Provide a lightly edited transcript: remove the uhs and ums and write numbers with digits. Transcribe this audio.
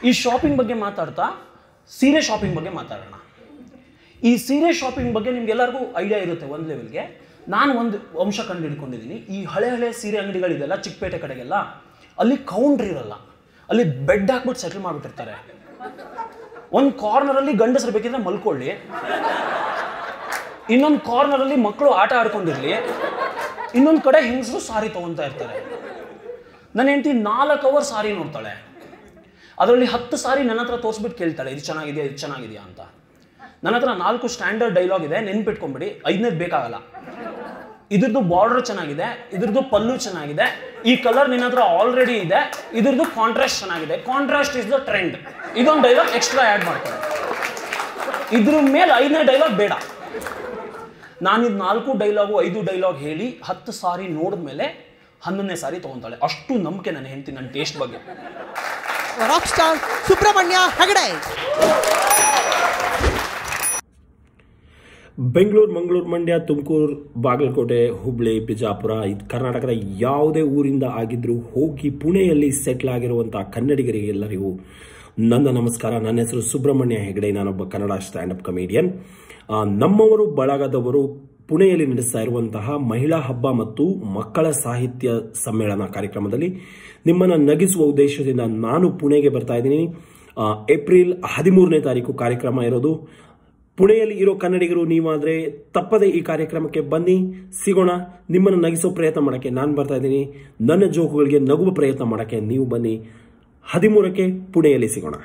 ಈ ಶಾಪಿಂಗ್ ಬಗ್ಗೆ ಮಾತಾಡ್ತಾ ಸೀರೆ ಶಾಪಿಂಗ್ ಬಗ್ಗೆ ಮಾತಾಡೋಣ. ಈ ಸೀರೆ ಶಾಪಿಂಗ್ ಬಗ್ಗೆ ನಿಮ್ಗೆಲ್ಲರಿಗೂ ಐಡಿಯಾ ಇರುತ್ತೆ ಒಂದು ಲೆವೆಲ್ಗೆ. ನಾನು ಒಂದು ಅಂಶ ಕಂಡು ಹಿಡ್ಕೊಂಡಿದ್ದೀನಿ. ಈ ಹಳೆ ಸೀರೆ ಅಂಗಡಿಗಳಿದೆಲ್ಲ ಚಿಕ್ಕಪೇಟೆ ಕಡೆಗೆಲ್ಲ, ಅಲ್ಲಿ ಕೌಂಟ್ರ್ ಇರಲ್ಲ, ಅಲ್ಲಿ ಬೆಡ್ ಹಾಕ್ಬಿಟ್ಟು ಸೆಟಲ್ ಮಾಡಿಬಿಟ್ಟಿರ್ತಾರೆ. ಒಂದು ಕಾರ್ನರಲ್ಲಿ ಗಂಡಸರು ಬೇಕಿದ್ರೆ ಮಲ್ಕೊಳ್ಳಿ, ಇನ್ನೊಂದು ಕಾರ್ನರಲ್ಲಿ ಮಕ್ಕಳು ಆಟ ಆಡ್ಕೊಂಡಿರ್ಲಿ, ಇನ್ನೊಂದು ಕಡೆ ಹೆಂಗಸರು ಸಾರಿ ತೊಗೊತಾ ಇರ್ತಾರೆ. ನನ್ನ ಹೆಂಡತಿ 4 ಅವರ್ ಸಾರಿ ನೋಡ್ತಾಳೆ. ಅದರಲ್ಲಿ 10 ಸಾರಿ ನನ್ನ ಹತ್ರ ತೋರಿಸ್ಬಿಟ್ಟು ಕೇಳ್ತಾಳೆ, ಇದು ಚೆನ್ನಾಗಿದೆಯಾ, ಇದು ಚೆನ್ನಾಗಿದೆಯಾ ಅಂತ. ನನ್ನ ಹತ್ರ 4 ಸ್ಟ್ಯಾಂಡರ್ಡ್ ಡೈಲಾಗ್ ಇದೆ, ನೆನ್ಪಿಟ್ಕೊಂಬಿಡಿ. 5ನೇದು ಬೇಕಾಗಲ್ಲ. ಇದ್ರದ್ದು ಬಾರ್ಡರ್ ಚೆನ್ನಾಗಿದೆ, ಇದ್ರದ್ದು ಪಲ್ಲು ಚೆನ್ನಾಗಿದೆ, ಈ ಕಲರ್ ನಿನ್ನ ಹತ್ರ ಆಲ್ರೆಡಿ ಇದೆ, ಇದ್ರದ್ದು ಕಾಂಟ್ರಾಸ್ಟ್ ಚೆನ್ನಾಗಿದೆ, ಕಾಂಟ್ರಾಸ್ಟ್ ಇಸ್ ದ ಟ್ರೆಂಡ್. ಇದೊಂದು ಡೈಲಾಗ್ ಎಕ್ಸ್ಟ್ರಾ ಆ್ಯಡ್ ಮಾಡ್ತಾರೆ. ಇದ್ರ ಮೇಲೆ 5ನೇ ಡೈಲಾಗ್ ಬೇಡ. ನಾನು ಇದು 4 ಡೈಲಾಗು 5 ಡೈಲಾಗ್ ಹೇಳಿ 10 ಸಾರಿ ನೋಡಿದ್ಮೇಲೆ 11ನೇ ಸಾರಿ ತೊಗೊತಾಳೆ. ಅಷ್ಟು ನಂಬಿಕೆ ನನ್ನ ಹೆಂಡತಿ ನನ್ನ ಟೇಸ್ಟ್ ಬಗ್ಗೆ. Rock star Subrahmanya Hegde. ಬೆಂಗಳೂರು, ಮಂಗಳೂರು, ಮಂಡ್ಯ, ತುಮಕೂರು, ಬಾಗಲಕೋಟೆ, ಹುಬ್ಳಿ, ಬಿಜಾಪುರ, ಇದು ಕರ್ನಾಟಕದ ಯಾವುದೇ ಊರಿಂದ ಆಗಿದ್ರೂ ಹೋಗಿ ಪುಣೆಯಲ್ಲಿ ಸೆಟ್ಲ್ ಆಗಿರುವಂಥ ಕನ್ನಡಿಗರಿಗೆಲ್ಲರಿಗೂ ನನ್ನ ನಮಸ್ಕಾರ. ನನ್ನ ಹೆಸರು ಸುಬ್ರಹ್ಮಣ್ಯ ಹೆಗಡೆ. ನಾನೊಬ್ಬ ಕನ್ನಡ ಸ್ಟ್ಯಾಂಡಪ್ ಕಮಿಡಿಯನ್. ನಮ್ಮವರು ಬಳಗದವರು ಪುಣೆಯಲ್ಲಿ ನಡೆಸ್ತಾ ಇರುವಂತಹ ಮಹಿಳಾ ಹಬ್ಬ ಮತ್ತು ಮಕ್ಕಳ ಸಾಹಿತ್ಯ ಸಮ್ಮೇಳನ ಕಾರ್ಯಕ್ರಮದಲ್ಲಿ ನಿಮ್ಮನ್ನು ನಗಿಸುವ ಉದ್ದೇಶದಿಂದ ನಾನು ಪುಣೆಗೆ ಬರ್ತಾ ಇದ್ದೀನಿ. ಏಪ್ರಿಲ್ 13ನೇ ತಾರೀಕು ಕಾರ್ಯಕ್ರಮ ಇರೋದು. ಪುಣೆಯಲ್ಲಿ ಇರೋ ಕನ್ನಡಿಗರು ನೀವಾದರೆ ತಪ್ಪದೆ ಈ ಕಾರ್ಯಕ್ರಮಕ್ಕೆ ಬನ್ನಿ, ಸಿಗೋಣ. ನಿಮ್ಮನ್ನು ನಗಿಸೋ ಪ್ರಯತ್ನ ಮಾಡೋಕ್ಕೆ ನಾನು ಬರ್ತಾ ಇದ್ದೀನಿ. ನನ್ನ ಜೋಕುಗಳಿಗೆ ನಗುವ ಪ್ರಯತ್ನ ಮಾಡೋಕ್ಕೆ ನೀವು ಬನ್ನಿ. 13ಕ್ಕೆ ಪುಣೆಯಲ್ಲಿ ಸಿಗೋಣ.